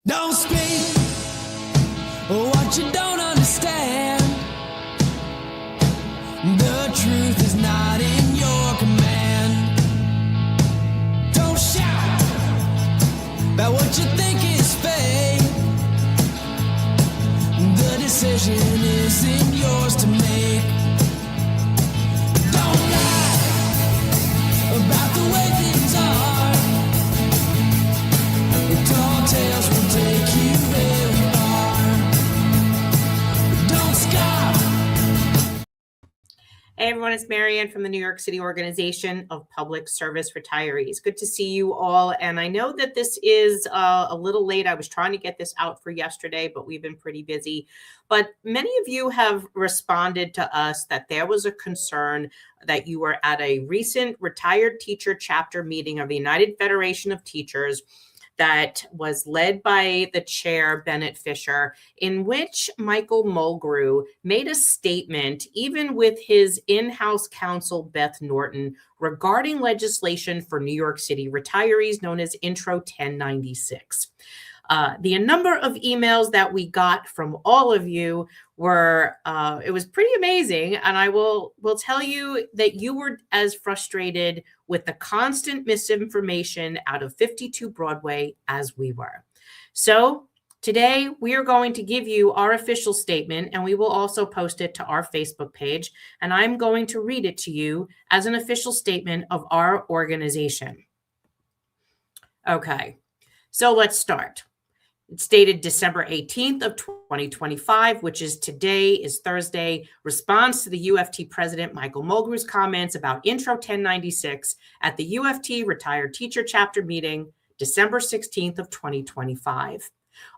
Don't speak what you don't understand. The truth is not in your command. Don't shout about what you think is fake. The decision isn't yours to make. Don't lie about the way things are. Tall tales will take you very far. Don't stop. Hey everyone, it's Marianne from the New York City Organization of Public Service Retirees. Good to see you all. And I know that this is a little late. I was trying to get this out for yesterday, but we've been pretty busy. But many of you have responded to us that there was a concern that you were at a recent retired teacher chapter meeting of the United Federation of Teachers that was led by the chair, Bennett Fisher, in which Michael Mulgrew made a statement, even with his in-house counsel, Beth Norton, regarding legislation for New York City retirees known as Intro 1096. The number of emails that we got from all of you were, it was pretty amazing. And I will tell you that you were as frustrated with the constant misinformation out of 52 Broadway as we were. So today we are going to give you our official statement, and we will also post it to our Facebook page. And I'm going to read it to you as an official statement of our organization. Okay, so let's start. It's dated December 18th of 2025, which is today, is Thursday. Response to the UFT President Michael Mulgrew's comments about Intro 1096 at the UFT Retired Teacher Chapter meeting, December 16th of 2025.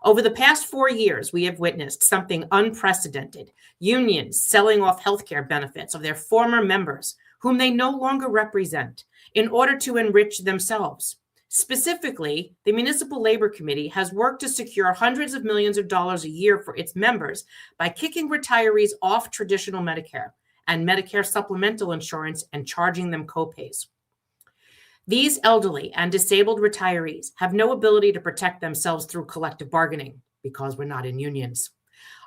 Over the past 4 years, we have witnessed something unprecedented. Unions selling off healthcare benefits of their former members, whom they no longer represent, in order to enrich themselves. Specifically, the Municipal Labor Committee has worked to secure hundreds of millions of dollars a year for its members by kicking retirees off traditional Medicare and Medicare supplemental insurance and charging them copays. These elderly and disabled retirees have no ability to protect themselves through collective bargaining because we're not in unions.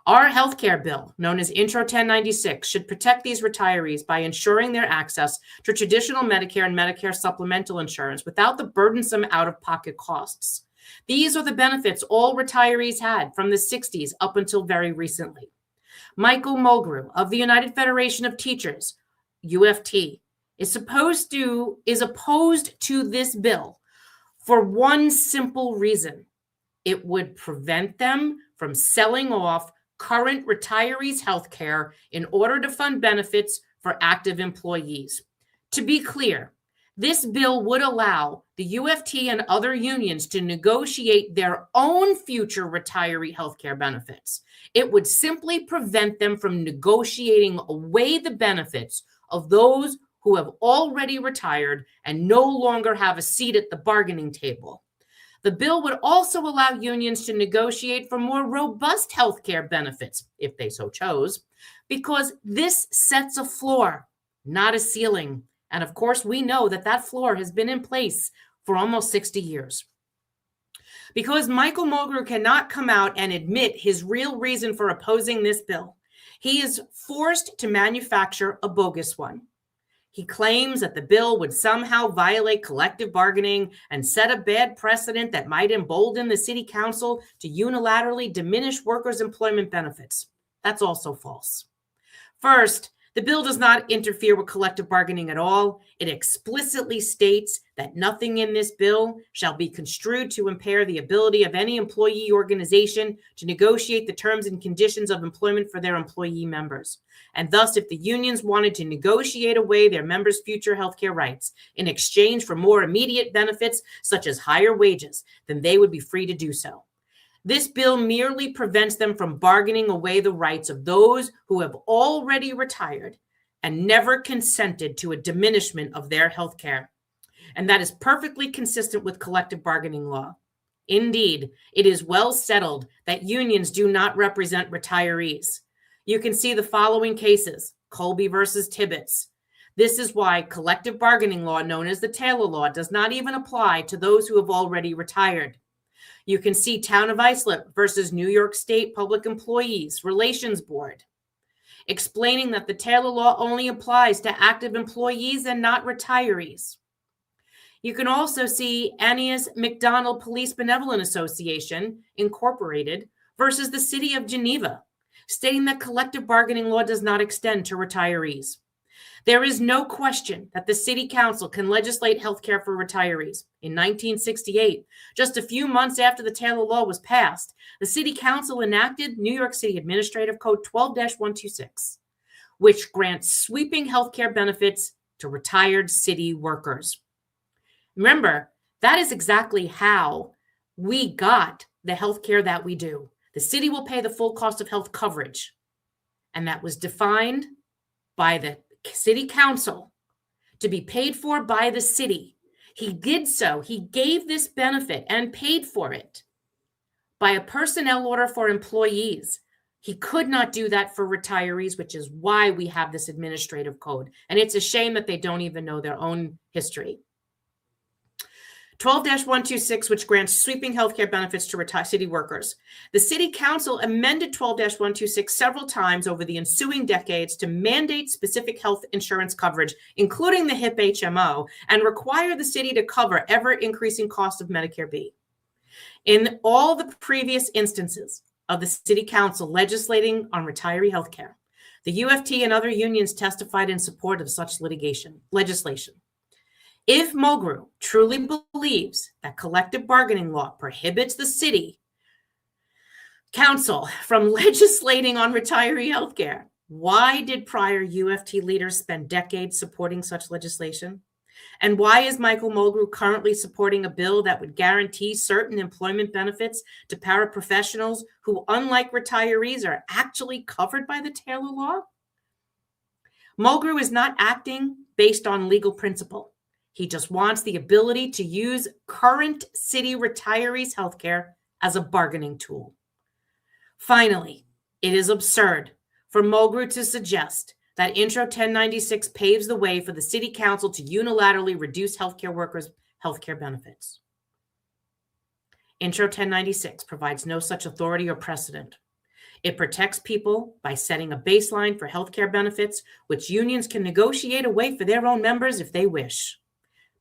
Our healthcare bill, known as Intro 1096, should protect these retirees by ensuring their access to traditional Medicare and Medicare supplemental insurance without the burdensome out-of-pocket costs. These are the benefits all retirees had from the 60s up until very recently. Michael Mulgrew of the United Federation of Teachers, UFT, is opposed to this bill for one simple reason. It would prevent them from selling off current retirees' health care in order to fund benefits for active employees. To be clear, this bill would allow the UFT and other unions to negotiate their own future retiree health care benefits. It would simply prevent them from negotiating away the benefits of those who have already retired and no longer have a seat at the bargaining table. The bill would also allow unions to negotiate for more robust health care benefits, if they so chose, because this sets a floor, not a ceiling. And of course, we know that that floor has been in place for almost 60 years. Because Michael Mulgrew cannot come out and admit his real reason for opposing this bill, he is forced to manufacture a bogus one. He claims that the bill would somehow violate collective bargaining and set a bad precedent that might embolden the city council to unilaterally diminish workers' employment benefits. That's also false. First, the bill does not interfere with collective bargaining at all. It explicitly states that nothing in this bill shall be construed to impair the ability of any employee organization to negotiate the terms and conditions of employment for their employee members. And thus, if the unions wanted to negotiate away their members' future healthcare rights in exchange for more immediate benefits, such as higher wages, then they would be free to do so. This bill merely prevents them from bargaining away the rights of those who have already retired and never consented to a diminishment of their health care. And that is perfectly consistent with collective bargaining law. Indeed, it is well settled that unions do not represent retirees. You can see the following cases: Colby versus Tibbetts. This is why collective bargaining law, known as the Taylor Law, does not even apply to those who have already retired. You can see Town of Islip versus New York State Public Employees Relations Board, explaining that the Taylor Law only applies to active employees and not retirees. You can also see Annius MacDonald Police Benevolent Association, Incorporated, versus the City of Geneva, stating that collective bargaining law does not extend to retirees. There is no question that the City Council can legislate health care for retirees. In 1968, just a few months after the Taylor Law was passed, the City Council enacted New York City Administrative Code 12-126, which grants sweeping health care benefits to retired city workers. Remember, that is exactly how we got the health care that we do. The city will pay the full cost of health coverage, and that was defined by the City Council to be paid for by the city. He did so. He gave this benefit and paid for it by a personnel order for employees. He could not do that for retirees, which is why we have this administrative code. And it's a shame that they don't even know their own history. 12-126, which grants sweeping healthcare benefits to city workers. The City Council amended 12-126 several times over the ensuing decades to mandate specific health insurance coverage, including the HIP HMO, and require the city to cover ever-increasing costs of Medicare B. In all the previous instances of the City Council legislating on retiree healthcare, the UFT and other unions testified in support of such legislation. If Mulgrew truly believes that collective bargaining law prohibits the City Council from legislating on retiree healthcare, why did prior UFT leaders spend decades supporting such legislation? And why is Michael Mulgrew currently supporting a bill that would guarantee certain employment benefits to paraprofessionals who, unlike retirees, are actually covered by the Taylor Law? Mulgrew is not acting based on legal principle. He just wants the ability to use current city retirees' healthcare as a bargaining tool. Finally, it is absurd for Mulgrew to suggest that Intro 1096 paves the way for the City Council to unilaterally reduce healthcare workers' healthcare benefits. Intro 1096 provides no such authority or precedent. It protects people by setting a baseline for healthcare benefits, which unions can negotiate away for their own members if they wish.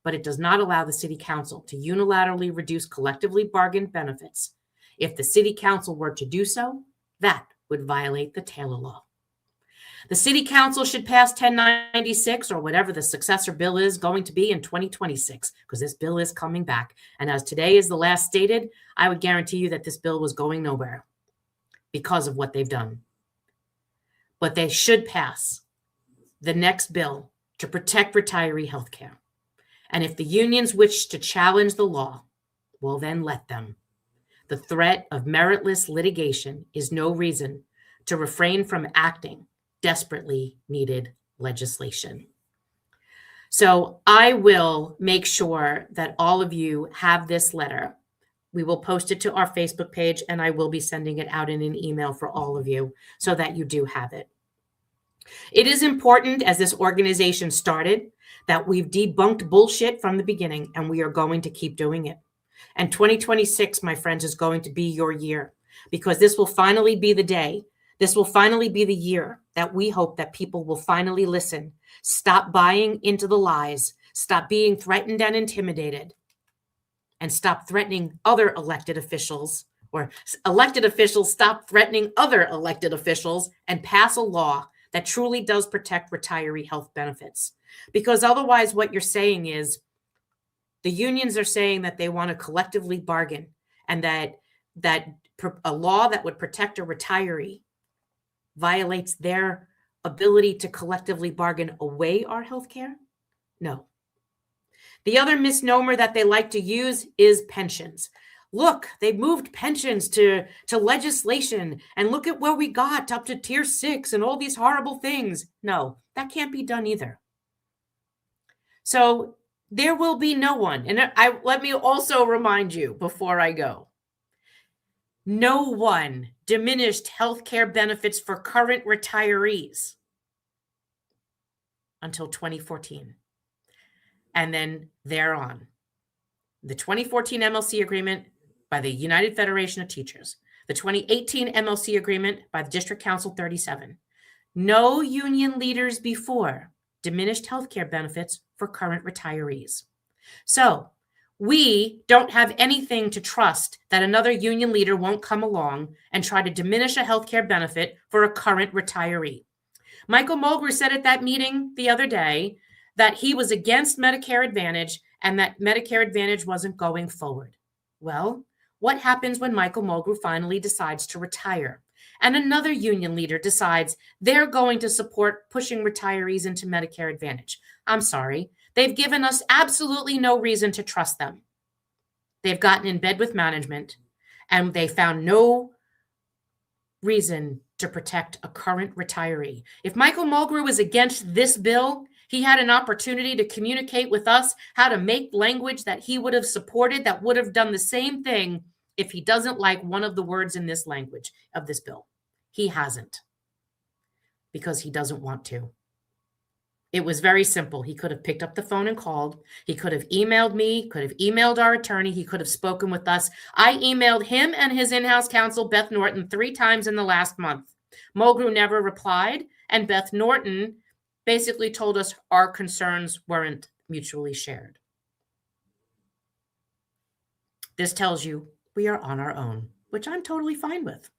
But it does not allow the City Council to unilaterally reduce collectively bargained benefits. If the City Council were to do so, that would violate the Taylor Law. The City Council should pass 1096 or whatever the successor bill is going to be in 2026, because this bill is coming back. And as today is the last stated, I would guarantee you that this bill was going nowhere because of what they've done. But they should pass the next bill to protect retiree health care. And if the unions wish to challenge the law, well, then let them. The threat of meritless litigation is no reason to refrain from acting desperately needed legislation. So I will make sure that all of you have this letter. We will post it to our Facebook page, and I will be sending it out in an email for all of you so that you do have it. It is important, as this organization started, that we've debunked bullshit from the beginning, and we are going to keep doing it. And 2026, my friends, is going to be your year, because this will finally be the day. This will finally be the year that we hope that people will finally listen, stop buying into the lies, stop being threatened and intimidated, and stop threatening other elected officials, or elected officials stop threatening other elected officials, and pass a law that truly does protect retiree health benefits. Because otherwise what you're saying is the unions are saying that they want to collectively bargain, and that a law that would protect a retiree violates their ability to collectively bargain away our health care? No. The other misnomer that they like to use is pensions. Look, they moved pensions to legislation, and look at where we got up to tier 6 and all these horrible things. No, that can't be done either. So there will be no one. And let me also remind you before I go, no one diminished healthcare benefits for current retirees until 2014. And then thereon. The 2014 MLC agreement by the United Federation of Teachers, the 2018 MLC agreement by the District Council 37. No union leaders before diminished healthcare benefits for current retirees. So we don't have anything to trust that another union leader won't come along and try to diminish a healthcare benefit for a current retiree. Michael Mulgrew said at that meeting the other day that he was against Medicare Advantage and that Medicare Advantage wasn't going forward. Well, what happens when Michael Mulgrew finally decides to retire and another union leader decides they're going to support pushing retirees into Medicare Advantage? I'm sorry. They've given us absolutely no reason to trust them. They've gotten in bed with management and they found no reason to protect a current retiree. If Michael Mulgrew was against this bill, he had an opportunity to communicate with us how to make language that he would have supported that would have done the same thing if he doesn't like one of the words in this language of this bill. He hasn't, because he doesn't want to. It was very simple. He could have picked up the phone and called. He could have emailed me, could have emailed our attorney. He could have spoken with us. I emailed him and his in-house counsel, Beth Norton, 3 times in the last month. Mulgrew never replied, and Beth Norton basically told us our concerns weren't mutually shared. This tells you we are on our own, which I'm totally fine with.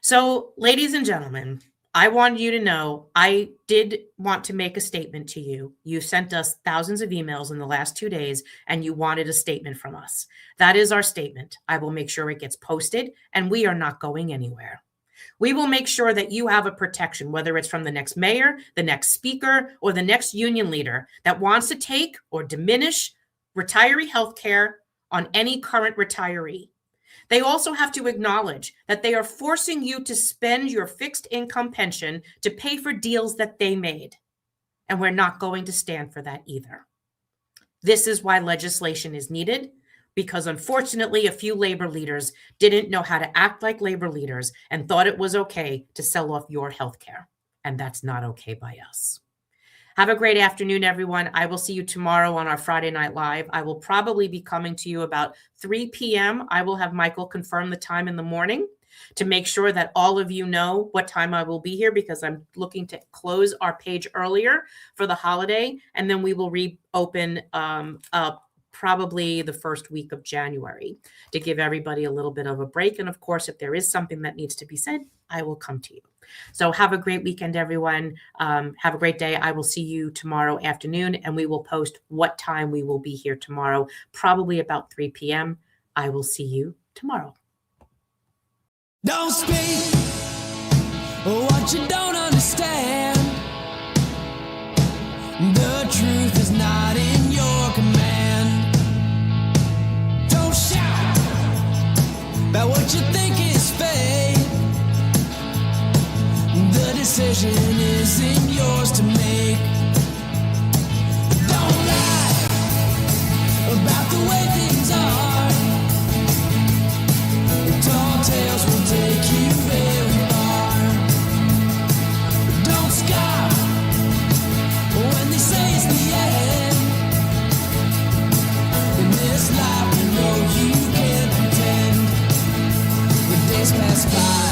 So, ladies and gentlemen, I wanted you to know I did want to make a statement to you. You sent us thousands of emails in the last 2 days, and you wanted a statement from us. That is our statement. I will make sure it gets posted, and we are not going anywhere. We will make sure that you have a protection, whether it's from the next mayor, the next speaker, or the next union leader that wants to take or diminish retiree health care on any current retiree. They also have to acknowledge that they are forcing you to spend your fixed income pension to pay for deals that they made. And we're not going to stand for that either. This is why legislation is needed, because unfortunately, a few labor leaders didn't know how to act like labor leaders and thought it was okay to sell off your health care. And that's not okay by us. Have a great afternoon, everyone. I will see you tomorrow on our Friday Night Live. I will probably be coming to you about 3 p.m. I will have Michael confirm the time in the morning to make sure that all of you know what time I will be here, because I'm looking to close our page earlier for the holiday, and then we will reopen probably the first week of January to give everybody a little bit of a break. And of course, if there is something that needs to be said, I will come to you. So have a great weekend, everyone. Have a great day. I will see you tomorrow afternoon, and we will post what time we will be here tomorrow, probably about 3 p.m. I will see you tomorrow. Don't speak what you don't understand. The truth is not in your command. Don't shout about what you think is fake. The decision isn't yours to make. Don't lie about the way things are. Tall tales will take you very far. Don't scoff when they say it's the end. In this life, you know you can't pretend. The days pass by.